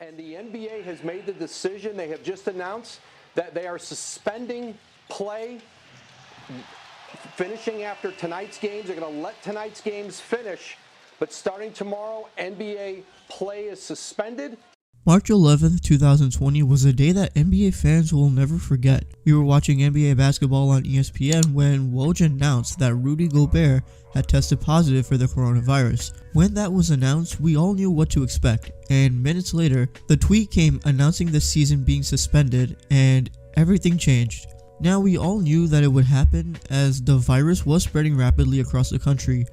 And the NBA has made the decision. They have just announced that they are suspending play finishing after tonight's games. They're going to let tonight's games finish, but starting tomorrow, NBA play is suspended. March 11th, 2020 was a day that NBA fans will never forget. We were watching NBA basketball on ESPN when Woj announced that Rudy Gobert had tested positive for the coronavirus. When that was announced, we all knew what to expect, and minutes later, the tweet came announcing the season being suspended, and everything changed. Now we all knew that it would happen as the virus was spreading rapidly across the country,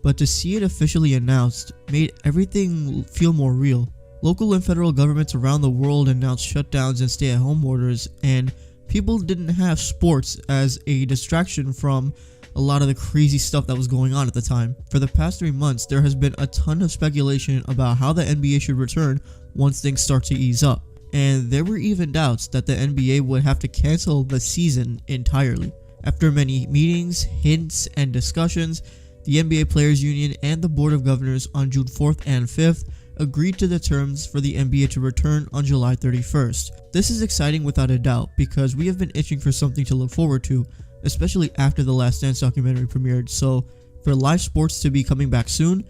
but to see it officially announced made everything feel more real. Local and federal governments around the world announced shutdowns and stay-at-home orders, and people didn't have sports as a distraction from a lot of the crazy stuff that was going on at the time. For the past 3 months, there has been a ton of speculation about how the NBA should return once things start to ease up, and there were even doubts that the NBA would have to cancel the season entirely. After many meetings, hints, and discussions, the NBA Players Union and the Board of Governors on June 4th and 5th agreed to the terms for the NBA to return on July 31st. This is exciting without a doubt because we have been itching for something to look forward to, especially after the Last Dance documentary premiered, so for live sports to be coming back soon,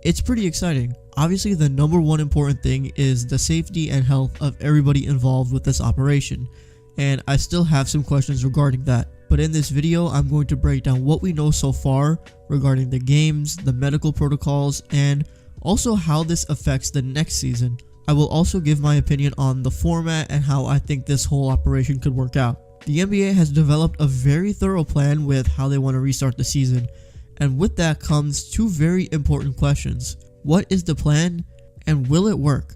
it's pretty exciting. Obviously, the number one important thing is the safety and health of everybody involved with this operation, and I still have some questions regarding that. But in this video, I'm going to break down what we know so far regarding the games, the medical protocols, and also how this affects the next season. I will also give my opinion on the format and how I think this whole operation could work out. The NBA has developed a very thorough plan with how they want to restart the season, and with that comes two very important questions. What is the plan, and will it work?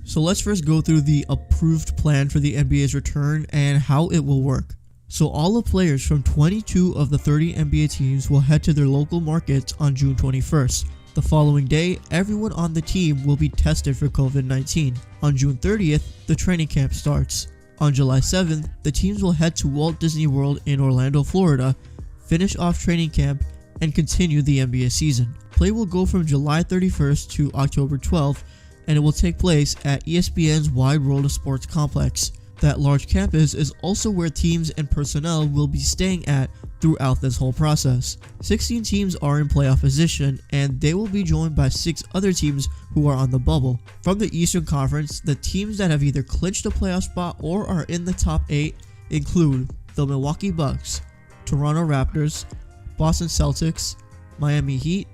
So let's first go through the approved plan for the NBA's return and how it will work. So all the players from 22 of the 30 NBA teams will head to their local markets on June 21st. The following day, everyone on the team will be tested for COVID-19. On June 30th, the training camp starts. On July 7th, the teams will head to Walt Disney World in Orlando, Florida, finish off training camp, and continue the NBA season. Play will go from July 31st to October 12th, and it will take place at ESPN's Wide World of Sports complex. That large campus is also where teams and personnel will be staying at throughout this whole process. 16 teams are in playoff position, and they will be joined by 6 other teams who are on the bubble. From the Eastern Conference, the teams that have either clinched a playoff spot or are in the top 8 include the Milwaukee Bucks, Toronto Raptors, Boston Celtics, Miami Heat,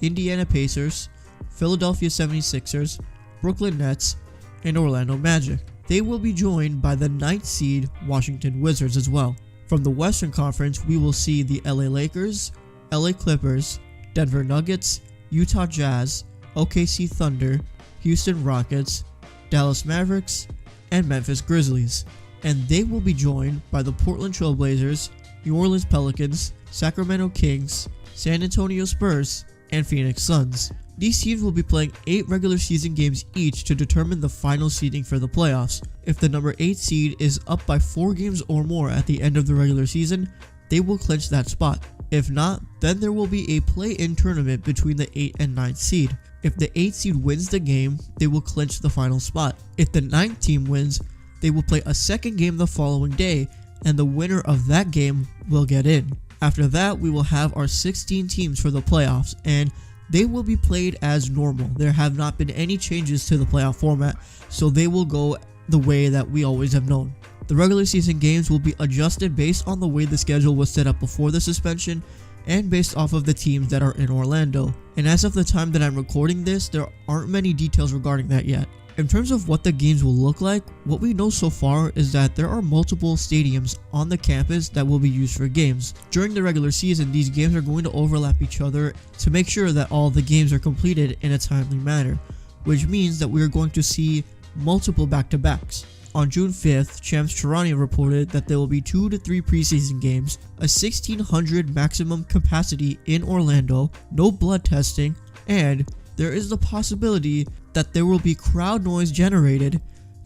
Indiana Pacers, Philadelphia 76ers, Brooklyn Nets, and Orlando Magic. They will be joined by the 9th seed Washington Wizards as well. From the Western Conference, we will see the LA Lakers, LA Clippers, Denver Nuggets, Utah Jazz, OKC Thunder, Houston Rockets, Dallas Mavericks, and Memphis Grizzlies. And they will be joined by the Portland Trail Blazers, New Orleans Pelicans, Sacramento Kings, San Antonio Spurs, and Phoenix Suns. These teams will be playing 8 regular season games each to determine the final seeding for the playoffs. If the number 8 seed is up by 4 games or more at the end of the regular season, they will clinch that spot. If not, then there will be a play-in tournament between the 8th and 9th seed. If the 8th seed wins the game, they will clinch the final spot. If the 9th team wins, they will play a second game the following day, and the winner of that game will get in. After that, we will have our 16 teams for the playoffs, and they will be played as normal. There have not been any changes to the playoff format, so they will go the way that we always have known. The regular season games will be adjusted based on the way the schedule was set up before the suspension and based off of the teams that are in Orlando. And as of the time that I'm recording this, there aren't many details regarding that yet. In terms of what the games will look like, what we know so far is that there are multiple stadiums on the campus that will be used for games. During the regular season, these games are going to overlap each other to make sure that all the games are completed in a timely manner, which means that we are going to see multiple back-to-backs. On June 5th, Champs Toronto reported that there will be 2 to 3 preseason games, a 1,600 maximum capacity in Orlando, no blood testing, and there is the possibility that there will be crowd noise generated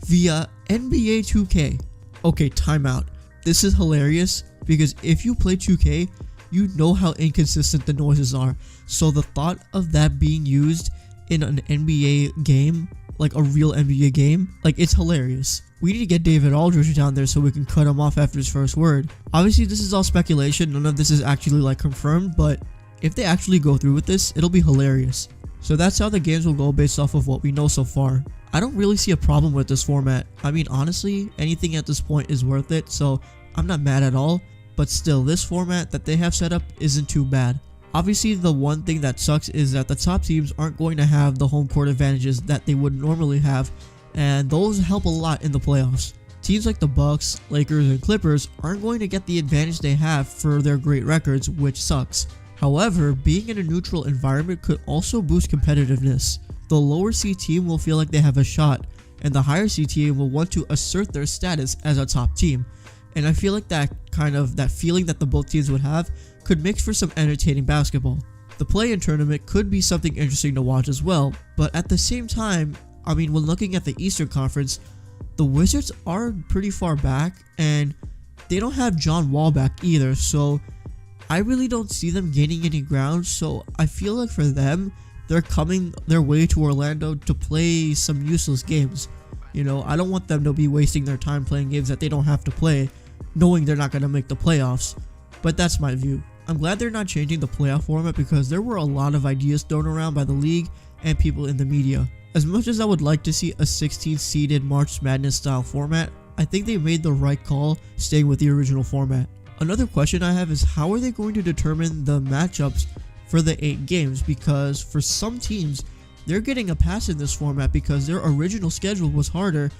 via NBA 2K. Okay, timeout. This is hilarious because if you play 2K, you know how inconsistent the noises are. So the thought of that being used in an NBA game, like a real NBA game, like, it's hilarious. We need to get David Aldridge down there so we can cut him off after his first word. Obviously, this is all speculation. None of this is actually like confirmed, but if they actually go through with this, it'll be hilarious. So that's how the games will go based off of what we know so far. I don't really see a problem with this format. I mean, honestly, anything at this point is worth it, so I'm not mad at all. But still, this format that they have set up isn't too bad. Obviously, the one thing that sucks is that the top teams aren't going to have the home court advantages that they would normally have, and those help a lot in the playoffs. Teams like the Bucks, Lakers, and Clippers aren't going to get the advantage they have for their great records, which sucks. However, being in a neutral environment could also boost competitiveness. The lower seed team will feel like they have a shot, and the higher seed team will want to assert their status as a top team. And I feel like that feeling that the both teams would have could make for some entertaining basketball. The play-in tournament could be something interesting to watch as well, but at the same time, I mean, when looking at the Eastern Conference, the Wizards are pretty far back, and they don't have John Wall back either, so I really don't see them gaining any ground. So I feel like for them, they're coming their way to Orlando to play some useless games. You know, I don't want them to be wasting their time playing games that they don't have to play, knowing they're not going to make the playoffs. But that's my view. I'm glad they're not changing the playoff format because there were a lot of ideas thrown around by the league and people in the media. As much as I would like to see a 16-seeded March Madness style format, I think they made the right call staying with the original format. Another question I have is, how are they going to determine the matchups for the 8 games? Because for some teams, they're getting a pass in this format because their original schedule was harder,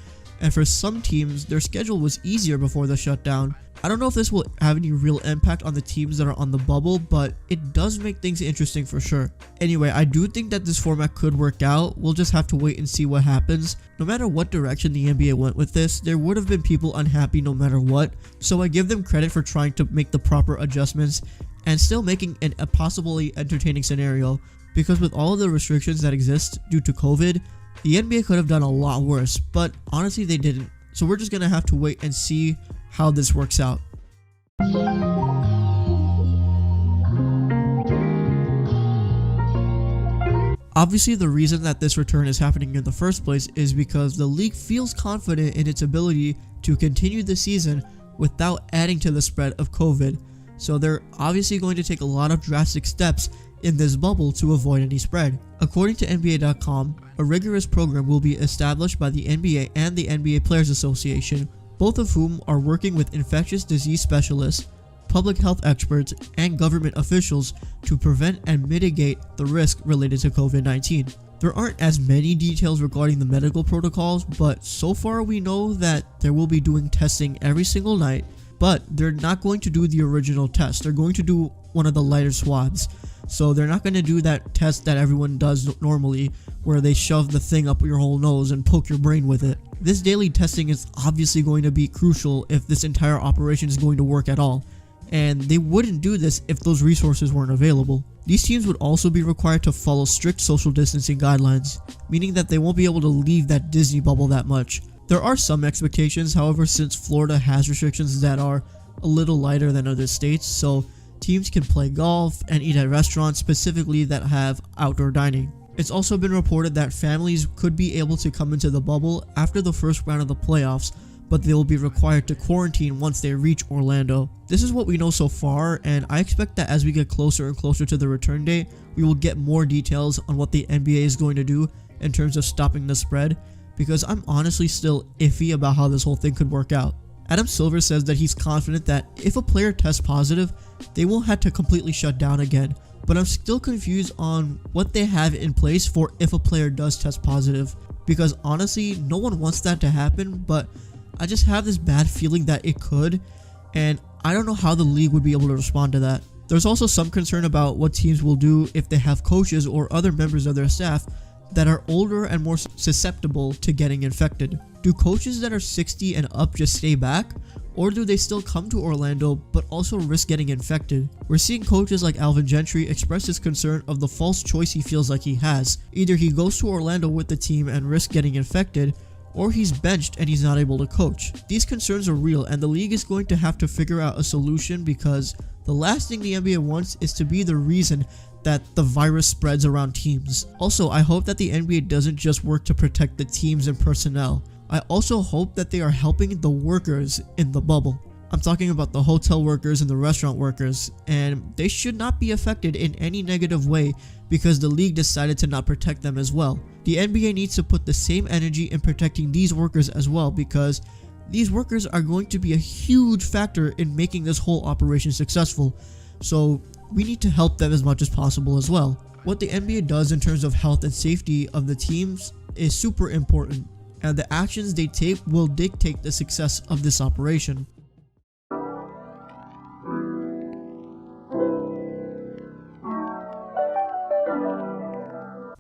and for some teams, their schedule was easier before the shutdown. I don't know if this will have any real impact on the teams that are on the bubble, but it does make things interesting for sure. Anyway, I do think that this format could work out. We'll just have to wait and see what happens. No matter what direction the NBA went with this, there would have been people unhappy no matter what, so I give them credit for trying to make the proper adjustments and still making a possibly entertaining scenario, because with all of the restrictions that exist due to COVID, the NBA could have done a lot worse, but honestly they didn't. So we're just gonna have to wait and see how this works out. Obviously, the reason that this return is happening in the first place is because the league feels confident in its ability to continue the season without adding to the spread of COVID. So they're obviously going to take a lot of drastic steps in this bubble to avoid any spread. According to NBA.com, a rigorous program will be established by the NBA and the NBA Players Association, both of whom are working with infectious disease specialists, public health experts, and government officials to prevent and mitigate the risk related to COVID-19. There aren't as many details regarding the medical protocols, but so far we know that they will be doing testing every single night, but they're not going to do the original test. They're going to do one of the lighter swabs. So they're not going to do that test that everyone does normally, where they shove the thing up your whole nose and poke your brain with it. This daily testing is obviously going to be crucial if this entire operation is going to work at all, and they wouldn't do this if those resources weren't available. These teams would also be required to follow strict social distancing guidelines, meaning that they won't be able to leave that Disney bubble that much. There are some expectations, however, since Florida has restrictions that are a little lighter than other states, so teams can play golf and eat at restaurants specifically that have outdoor dining. It's also been reported that families could be able to come into the bubble after the first round of the playoffs, but they will be required to quarantine once they reach Orlando. This is what we know so far, and I expect that as we get closer and closer to the return date, we will get more details on what the NBA is going to do in terms of stopping the spread, because I'm honestly still iffy about how this whole thing could work out. Adam Silver says that he's confident that if a player tests positive, they won't have to completely shut down again, but I'm still confused on what they have in place for if a player does test positive, because honestly, no one wants that to happen, but I just have this bad feeling that it could, and I don't know how the league would be able to respond to that. There's also some concern about what teams will do if they have coaches or other members of their staff that are older and more susceptible to getting infected. Do coaches that are 60 and up just stay back? Or do they still come to Orlando but also risk getting infected? We're seeing coaches like Alvin Gentry express his concern of the false choice he feels like he has. Either he goes to Orlando with the team and risks getting infected, or he's benched and he's not able to coach. These concerns are real, and the league is going to have to figure out a solution because The last thing the NBA wants is to be the reason that the virus spreads around teams. Also, I hope that the NBA doesn't just work to protect the teams and personnel. I also hope that they are helping the workers in the bubble. I'm talking about the hotel workers and the restaurant workers, and they should not be affected in any negative way because the league decided to not protect them as well. The NBA needs to put the same energy in protecting these workers as well, because these workers are going to be a huge factor in making this whole operation successful. So we need to help them as much as possible as well. What the NBA does in terms of health and safety of the teams is super important, and the actions they take will dictate the success of this operation.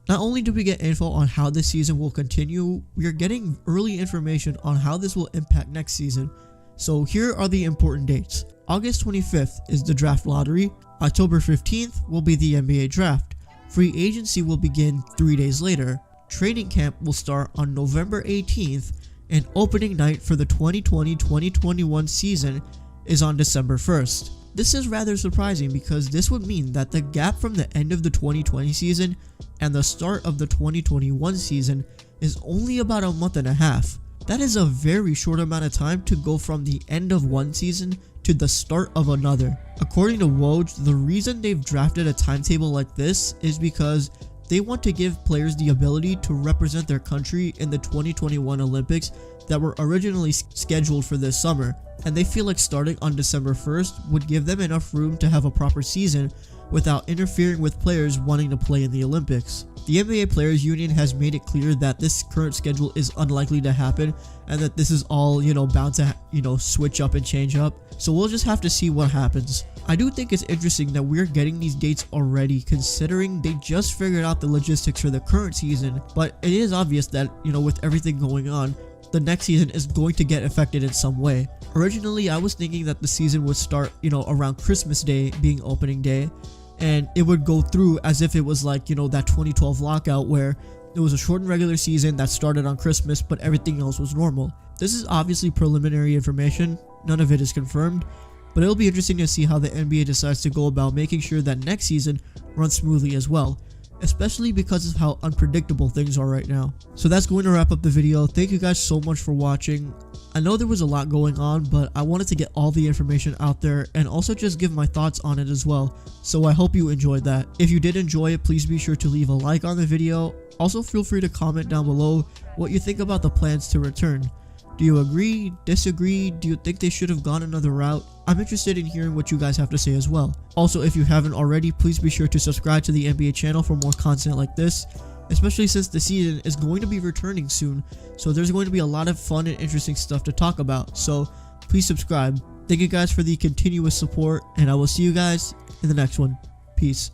Not only do we get info on how this season will continue, we are getting early information on how this will impact next season. So here are the important dates. August 25th is the draft lottery. October 15th will be the NBA draft. Free agency will begin 3 days later. Training camp will start on November 18th, and opening night for the 2020-2021 season is on December 1st. This is rather surprising because this would mean that the gap from the end of the 2020 season and the start of the 2021 season is only about a month and a half. That is a very short amount of time to go from the end of one season to the start of another. According to Woj, the reason they've drafted a timetable like this is because they want to give players the ability to represent their country in the 2021 Olympics that were originally scheduled for this summer, and they feel like starting on December 1st would give them enough room to have a proper season without interfering with players wanting to play in the Olympics. The NBA Players Union has made it clear that this current schedule is unlikely to happen and that this is all, bound to, switch up and change up. So we'll just have to see what happens. I do think it's interesting that we're getting these dates already, considering they just figured out the logistics for the current season, but it is obvious that, with everything going on, the next season is going to get affected in some way. Originally, I was thinking that the season would start, around Christmas Day being opening day, and it would go through as if it was like, that 2012 lockout where it was a shortened regular season that started on Christmas, but everything else was normal. This is obviously preliminary information, none of it is confirmed, but it'll be interesting to see how the NBA decides to go about making sure that next season runs smoothly as well, especially because of how unpredictable things are right now. So that's going to wrap up the video. Thank you guys so much for watching. I know there was a lot going on, but I wanted to get all the information out there and also just give my thoughts on it as well. So I hope you enjoyed that. If you did enjoy it, please be sure to leave a like on the video. Also feel free to comment down below what you think about the plans to return. Do you agree, disagree? Do you think they should have gone another route? I'm interested in hearing what you guys have to say as well. Also, if you haven't already, please be sure to subscribe to the NBA channel for more content like this, especially since the season is going to be returning soon, so there's going to be a lot of fun and interesting stuff to talk about, so please subscribe. Thank you guys for the continuous support, and I will see you guys in the next one. Peace.